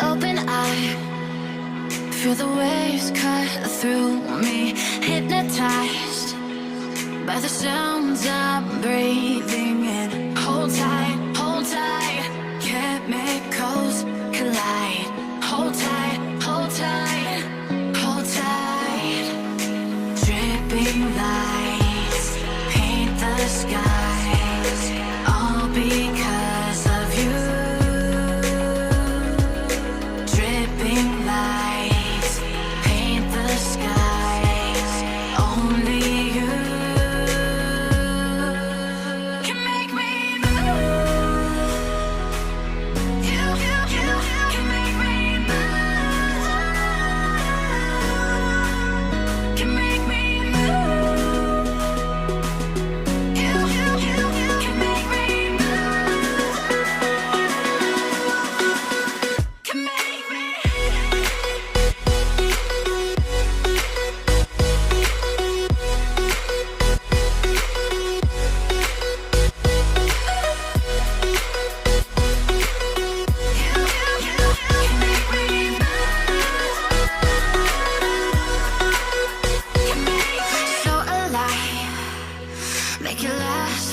Open eye, feel the waves cut through me, hypnotized by the sounds I'm breathing in. Hold tight, chemicals collide. Hold tight, hold tight, hold tight. Dripping lights paint the skies, all because of you. Dripping lights paint the skies, only you can make me move. You can make me move. Can make me move. You can make me move. Can make me. So alive, make it last